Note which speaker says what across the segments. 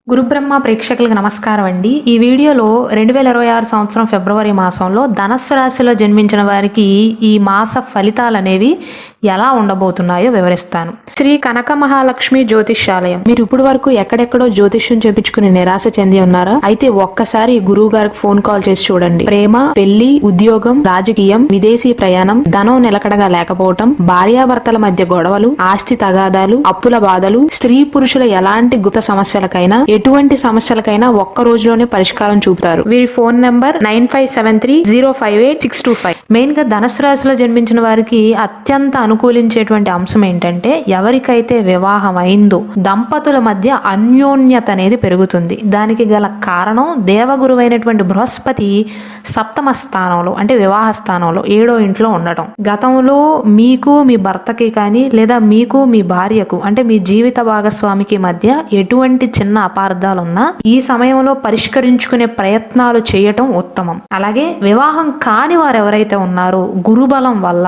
Speaker 1: గురుబ్రహ్మ ప్రేక్షకులకు నమస్కారం అండి. ఈ వీడియోలో 2026 సంవత్సరం ఫిబ్రవరి మాసంలో ధనస్సు రాశిలో జన్మించిన వారికి ఈ మాస ఫలితాలు అనేవి ఎలా ఉండబోతున్నాయో వివరిస్తాను. శ్రీ కనక మహాలక్ష్మి జ్యోతిష్యాలయం. మీరు ఇప్పుడు వరకు ఎక్కడెక్కడో జ్యోతిష్యం చేపించుకుని నిరాశ చెంది ఉన్నారా? అయితే ఒక్కసారి గురువు గారికి ఫోన్ కాల్ చేసి చూడండి. ప్రేమ, పెళ్లి, ఉద్యోగం, రాజకీయం, విదేశీ ప్రయాణం, ధనం నిలకడగా లేకపోవటం, భార్యాభర్తల మధ్య గొడవలు, ఆస్తి తగాదాలు, అప్పుల బాధలు, స్త్రీ పురుషుల ఎలాంటి గుత సమస్యలకైనా ఎటువంటి సమస్యలకైనా ఒక్క రోజులోనే పరిష్కారం చూపుతారు. వీరి ఫోన్ నంబర్ 9573058625. మెయిన్ గా ధనుసు రాశిలో జన్మించిన వారికి అత్యంత అనుకూలించేటువంటి అంశం ఏంటంటే, ఎవరికైతే వివాహం అయిందో దంపతుల మధ్య అన్యోన్యత అనేది పెరుగుతుంది. దానికి గల కారణం దేవగురువైనటువంటి బృహస్పతి సప్తమ స్థానంలో అంటే వివాహ స్థానంలో 7వ ఇంట్లో ఉండటం. గతంలో మీకు మీ భర్తకి కానీ లేదా మీకు మీ భార్యకు అంటే మీ జీవిత భాగస్వామికి మధ్య ఎటువంటి చిన్న అపార్థాలున్నా ఈ సమయంలో పరిష్కరించుకునే ప్రయత్నాలు చేయటం ఉత్తమం. అలాగే వివాహం కాని వారు ఎవరైతే ఉన్నారో గురుబలం వల్ల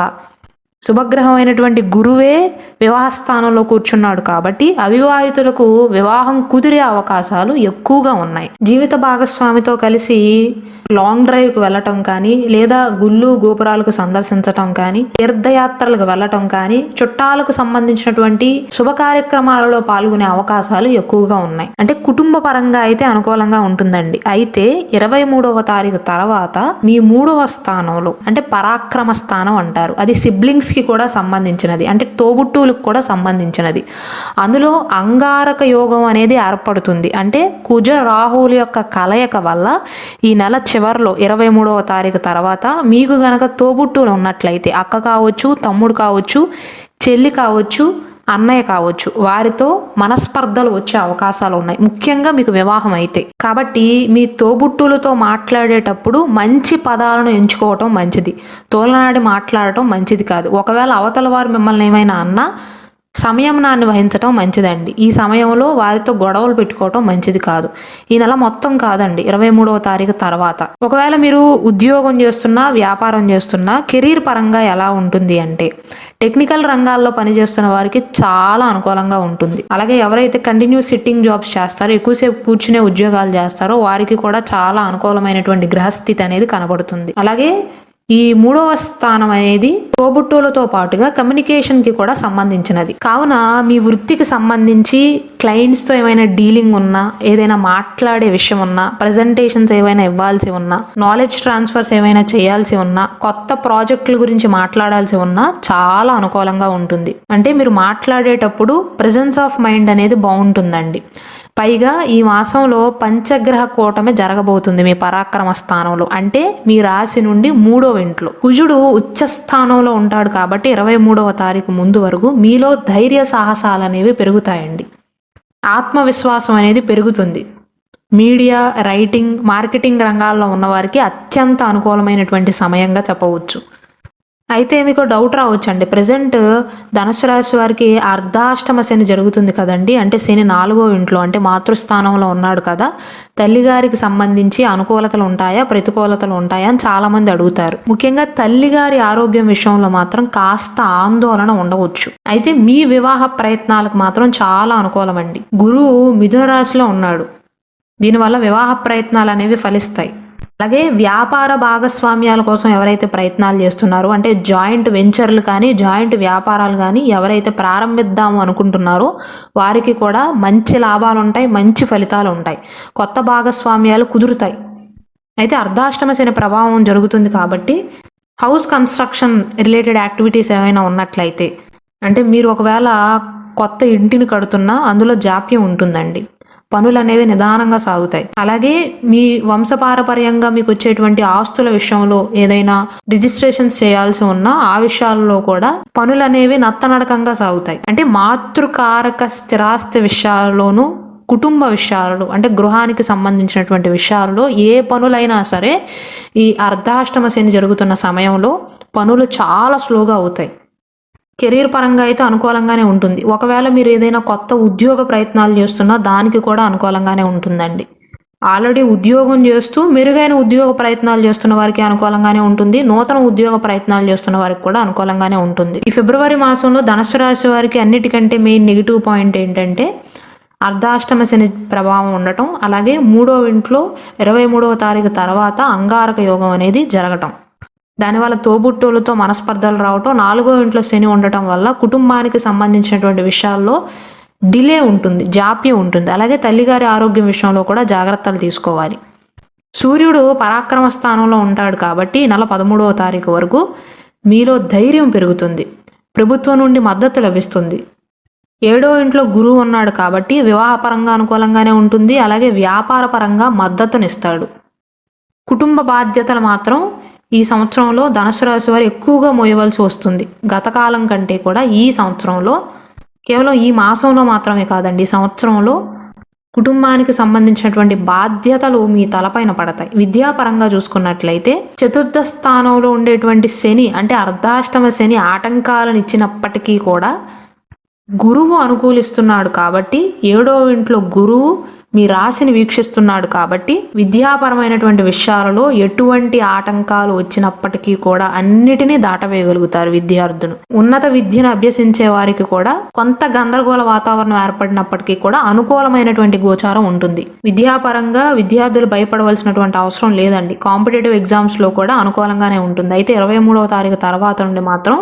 Speaker 1: శుభగ్రహం అయినటువంటి గురువే వివాహ స్థానంలో కూర్చున్నాడు కాబట్టి అవివాహితులకు వివాహం కుదిరే అవకాశాలు ఎక్కువగా ఉన్నాయి. జీవిత భాగస్వామితో కలిసి లాంగ్ డ్రైవ్ కు వెళ్ళటం కానీ లేదా గుళ్ళు గోపురాలకు సందర్శించటం కానీ తీర్థయాత్రలకు వెళ్ళటం కానీ చుట్టాలకు సంబంధించినటువంటి శుభ కార్యక్రమాలలో పాల్గొనే అవకాశాలు ఎక్కువగా ఉన్నాయి. అంటే కుటుంబ పరంగా అయితే అనుకూలంగా ఉంటుందండి. అయితే 23వ తారీఖు తర్వాత మీ 3వ స్థానంలో అంటే పరాక్రమ స్థానం అంటారు, అది సిబ్లింగ్స్ కి కూడా సంబంధించినది, అంటే తోబుట్టువులకు కూడా సంబంధించినది. అందులో అంగారక యోగం అనేది ఏర్పడుతుంది. అంటే కుజ రాహువుల యొక్క కలయిక వల్ల ఈ నెల చివరిలో 23వ తారీఖు తర్వాత మీకు గనక తోబుట్టువులు ఉన్నట్లయితే అక్క కావచ్చు, తమ్ముడు కావచ్చు, చెల్లి కావచ్చు, అన్నయ్య కావచ్చు, వారితో మనస్పర్ధలు వచ్చే అవకాశాలు ఉన్నాయి, ముఖ్యంగా మీకు వివాహం అయితే. కాబట్టి మీ తోబుట్టులతో మాట్లాడేటప్పుడు మంచి పదాలను ఎంచుకోవటం మంచిది, తోలనాడి మాట్లాడటం మంచిది కాదు. ఒకవేళ అవతల వారు మిమ్మల్ని ఏమైనా అన్నా సంయమనాన్ని వహించటం మంచిదండి. ఈ సమయంలో వారితో గొడవలు పెట్టుకోవటం మంచిది కాదు. ఈ నెల మొత్తం కాదండి, 23వ తారీఖు తర్వాత. ఒకవేళ మీరు ఉద్యోగం చేస్తున్నా వ్యాపారం చేస్తున్నా కెరీర్ పరంగా ఎలా ఉంటుంది అంటే, టెక్నికల్ రంగాల్లో పనిచేస్తున్న వారికి చాలా అనుకూలంగా ఉంటుంది. అలాగే ఎవరైతే కంటిన్యూస్ సిట్టింగ్ జాబ్స్ చేస్తారో, ఎక్కువసేపు కూర్చునే ఉద్యోగాలు చేస్తారో వారికి కూడా చాలా అనుకూలమైనటువంటి గ్రహస్థితి అనేది కనబడుతుంది. అలాగే ఈ 3వ స్థానం అనేది తోబుట్టువులతో పాటుగా కమ్యూనికేషన్ కి కూడా సంబంధించినది. కావున మీ వృత్తికి సంబంధించి క్లయింట్స్ తో ఏమైనా డీలింగ్ ఉన్నా, ఏదైనా మాట్లాడే విషయం ఉన్నా, ప్రజెంటేషన్స్ ఏమైనా ఇవ్వాల్సి ఉన్నా, నాలెడ్జ్ ట్రాన్స్ఫర్స్ ఏమైనా చేయాల్సి ఉన్నా, కొత్త ప్రాజెక్టుల గురించి మాట్లాడాల్సి ఉన్నా చాలా అనుకూలంగా ఉంటుంది. అంటే మీరు మాట్లాడేటప్పుడు ప్రెజెన్స్ ఆఫ్ మైండ్ అనేది బాగుంటుందండి. పైగా ఈ మాసంలో పంచగ్రహ కూటమి జరగబోతుంది మీ పరాక్రమ స్థానంలో, అంటే మీ రాశి నుండి 3వ ఇంట్లో. కుజుడు ఉచ్చ స్థానంలో ఉంటాడు కాబట్టి 23వ తారీఖు ముందు వరకు మీలో ధైర్య సాహసాలు అనేవి పెరుగుతాయండి. ఆత్మవిశ్వాసం అనేది పెరుగుతుంది. మీడియా, రైటింగ్, మార్కెటింగ్ రంగాల్లో ఉన్నవారికి అత్యంత అనుకూలమైనటువంటి సమయంగా చెప్పవచ్చు. అయితే మీకు డౌట్ రావచ్చండి, ప్రజెంట్ ధనుసు రాశి వారికి అర్ధాష్టమ శని జరుగుతుంది కదండి, అంటే శని 4వ ఇంట్లో అంటే మాతృస్థానంలో ఉన్నాడు కదా, తల్లిగారికి సంబంధించి అనుకూలతలు ఉంటాయా ప్రతికూలతలు ఉంటాయా అని చాలా మంది అడుగుతారు. ముఖ్యంగా తల్లిగారి ఆరోగ్యం విషయంలో మాత్రం కాస్త ఆందోళన ఉండవచ్చు. అయితే మీ వివాహ ప్రయత్నాలకు మాత్రం చాలా అనుకూలమండి. గురువు మిథున రాశిలో ఉన్నాడు, దీనివల్ల వివాహ ప్రయత్నాలు అనేవి ఫలిస్తాయి. అలాగే వ్యాపార భాగస్వామ్యాల కోసం ఎవరైతే ప్రయత్నాలు చేస్తున్నారో, అంటే జాయింట్ వెంచర్లు కానీ జాయింట్ వ్యాపారాలు కానీ ఎవరైతే ప్రారంభిద్దాము అనుకుంటున్నారో వారికి కూడా మంచి లాభాలు ఉంటాయి, మంచి ఫలితాలు ఉంటాయి, కొత్త భాగస్వామ్యాలు కుదురుతాయి. అయితే అర్ధాష్టమ శని ప్రభావం జరుగుతుంది కాబట్టి హౌస్ కన్స్ట్రక్షన్ రిలేటెడ్ యాక్టివిటీస్ ఏమైనా ఉన్నట్లయితే, అంటే మీరు ఒకవేళ కొత్త ఇంటిని కడుతున్నా అందులో జాప్యం ఉంటుందండి, పనులు అనేవి నిదానంగా సాగుతాయి. అలాగే మీ వంశపారపర్యంగా మీకు వచ్చేటువంటి ఆస్తుల విషయంలో ఏదైనా రిజిస్ట్రేషన్స్ చేయాల్సి ఉన్నా ఆ విషయాల్లో కూడా పనులు అనేవి నత్తనడకంగా సాగుతాయి. అంటే మాతృకారక స్థిరాస్తి విషయాల్లోనూ కుటుంబ విషయాలు అంటే గృహానికి సంబంధించినటువంటి విషయాల్లో ఏ పనులైనా సరే ఈ అర్ధాష్టమ శని జరుగుతున్న సమయంలో పనులు చాలా స్లోగా అవుతాయి. కెరీర్ పరంగా అయితే అనుకూలంగానే ఉంటుంది. ఒకవేళ మీరు ఏదైనా కొత్త ఉద్యోగ ప్రయత్నాలు చేస్తున్నా దానికి కూడా అనుకూలంగానే ఉంటుందండి. ఆల్రెడీ ఉద్యోగం చేస్తూ మెరుగైన ఉద్యోగ ప్రయత్నాలు చేస్తున్న వారికి అనుకూలంగానే ఉంటుంది, నూతన ఉద్యోగ ప్రయత్నాలు చేస్తున్న వారికి కూడా అనుకూలంగానే ఉంటుంది. ఈ ఫిబ్రవరి మాసంలో ధనుసు రాశి వారికి అన్నిటికంటే మెయిన్ నెగిటివ్ పాయింట్ ఏంటంటే అర్ధాష్టమ శని ప్రభావం ఉండటం, అలాగే 3వ ఇంట్లో 23వ తారీఖు తర్వాత అంగారక యోగం అనేది జరగటం, దానివల్ల తోబుట్టువులతో మనస్పర్ధలు రావటం, 4వ ఇంట్లో శని ఉండటం వల్ల కుటుంబానికి సంబంధించినటువంటి విషయాల్లో డిలే ఉంటుంది, జాప్యం ఉంటుంది. అలాగే తల్లిగారి ఆరోగ్యం విషయంలో కూడా జాగ్రత్తలు తీసుకోవాలి. సూర్యుడు పరాక్రమ స్థానంలో ఉంటాడు కాబట్టి నెల 13వ తారీఖు వరకు మీలో ధైర్యం పెరుగుతుంది, ప్రభుత్వం నుండి మద్దతు లభిస్తుంది. 7వ ఇంట్లో గురువు ఉన్నాడు కాబట్టి వివాహపరంగా అనుకూలంగానే ఉంటుంది, అలాగే వ్యాపార పరంగా మద్దతునిస్తాడు. కుటుంబ బాధ్యతలు మాత్రం ఈ సంవత్సరంలో ధనుసు రాశి వారు ఎక్కువగా మోయవలసి వస్తుంది. గతకాలం కంటే కూడా ఈ సంవత్సరంలో, కేవలం ఈ మాసంలో మాత్రమే కాదండి, ఈ సంవత్సరంలో కుటుంబానికి సంబంధించినటువంటి బాధ్యతలు మీ తలపైన పడతాయి. విద్యాపరంగా చూసుకున్నట్లయితే 4వ స్థానంలో ఉండేటువంటి శని అంటే అర్ధాష్టమ శని ఆటంకాలను ఇచ్చినప్పటికీ కూడా గురువు అనుకూలిస్తున్నాడు కాబట్టి, 7వ ఇంట్లో గురువు మీ రాశిని వీక్షిస్తున్నాడు కాబట్టి విద్యాపరమైనటువంటి విషయాలలో ఎటువంటి ఆటంకాలు వచ్చినప్పటికీ కూడా అన్నిటినీ దాటవేయగలుగుతారు విద్యార్థులు. ఉన్నత విద్యను అభ్యసించే వారికి కూడా కొంత గందరగోళ వాతావరణం ఏర్పడినప్పటికీ కూడా అనుకూలమైనటువంటి గోచారం ఉంటుంది. విద్యాపరంగా విద్యార్థులు భయపడవలసినటువంటి అవసరం లేదండి. కాంపిటేటివ్ ఎగ్జామ్స్లో కూడా అనుకూలంగానే ఉంటుంది. అయితే 23వ తారీఖు తర్వాత నుండి మాత్రం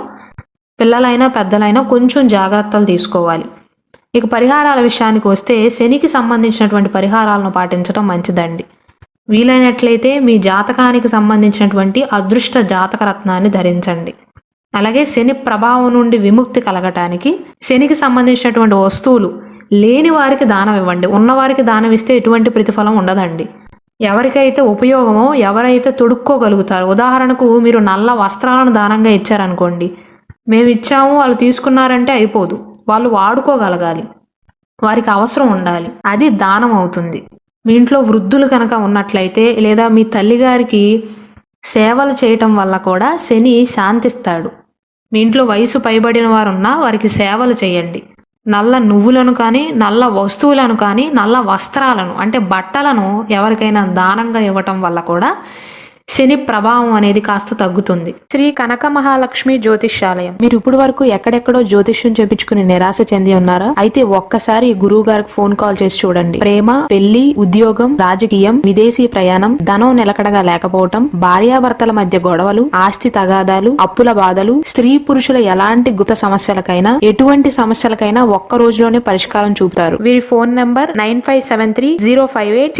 Speaker 1: పిల్లలైనా పెద్దలైనా కొంచెం జాగ్రత్తలు తీసుకోవాలి. ఇక పరిహారాల విషయానికి వస్తే శనికి సంబంధించినటువంటి పరిహారాలను పాటించడం మంచిదండి. వీలైనట్లయితే మీ జాతకానికి సంబంధించినటువంటి అదృష్ట జాతక రత్నాన్ని ధరించండి. అలాగే శని ప్రభావం నుండి విముక్తి కలగటానికి శనికి సంబంధించినటువంటి వస్తువులు లేని వారికి దానం ఇవ్వండి. ఉన్నవారికి దానం ఇస్తే ఎటువంటి ప్రతిఫలం ఉండదండి. ఎవరికైతే ఉపయోగమో, ఎవరైతే తొడుక్కోగలుగుతారో, ఉదాహరణకు మీరు నల్ల వస్త్రాలను దానంగా ఇచ్చారనుకోండి, మేము ఇచ్చాము వాళ్ళు తీసుకున్నారంటే అయిపోదు, వాళ్ళు వాడుకోగలగాలి, వారికి అవసరం ఉండాలి, అది దానం అవుతుంది. మీ ఇంట్లో వృద్ధులు కనుక ఉన్నట్లయితే లేదా మీ తల్లిగారికి సేవలు చేయటం వల్ల కూడా శని శాంతిస్తాడు. మీ ఇంట్లో వయసు పైబడిన వారు ఉన్నా వారికి సేవలు చేయండి. నల్ల నువ్వులను కానీ, నల్ల వస్తువులను కానీ, నల్ల వస్త్రాలను అంటే బట్టలను ఎవరికైనా దానంగా ఇవ్వటం వల్ల కూడా శని ప్రభావం అనేది కాస్త తగ్గుతుంది. శ్రీ కనక మహాలక్ష్మి జ్యోతిష్యాలయం. మీరు ఇప్పుడు వరకు ఎక్కడెక్కడో జ్యోతిష్యం చేపించుకుని నిరాశ చెంది ఉన్నారా? అయితే ఒక్కసారి గురువు గారికి ఫోన్ కాల్ చేసి చూడండి. ప్రేమ, పెళ్లి, ఉద్యోగం, రాజకీయం, విదేశీ ప్రయాణం, ధనం నిలకడగా లేకపోవటం, భార్యాభర్తల మధ్య గొడవలు, ఆస్తి తగాదాలు, అప్పుల బాధలు, స్త్రీ పురుషుల ఎలాంటి గుత సమస్యలకైనా, ఎటువంటి సమస్యలకైనా ఒక్క రోజులోనే పరిష్కారం చూపుతారు. వీరి ఫోన్ నంబర్ 9573058625.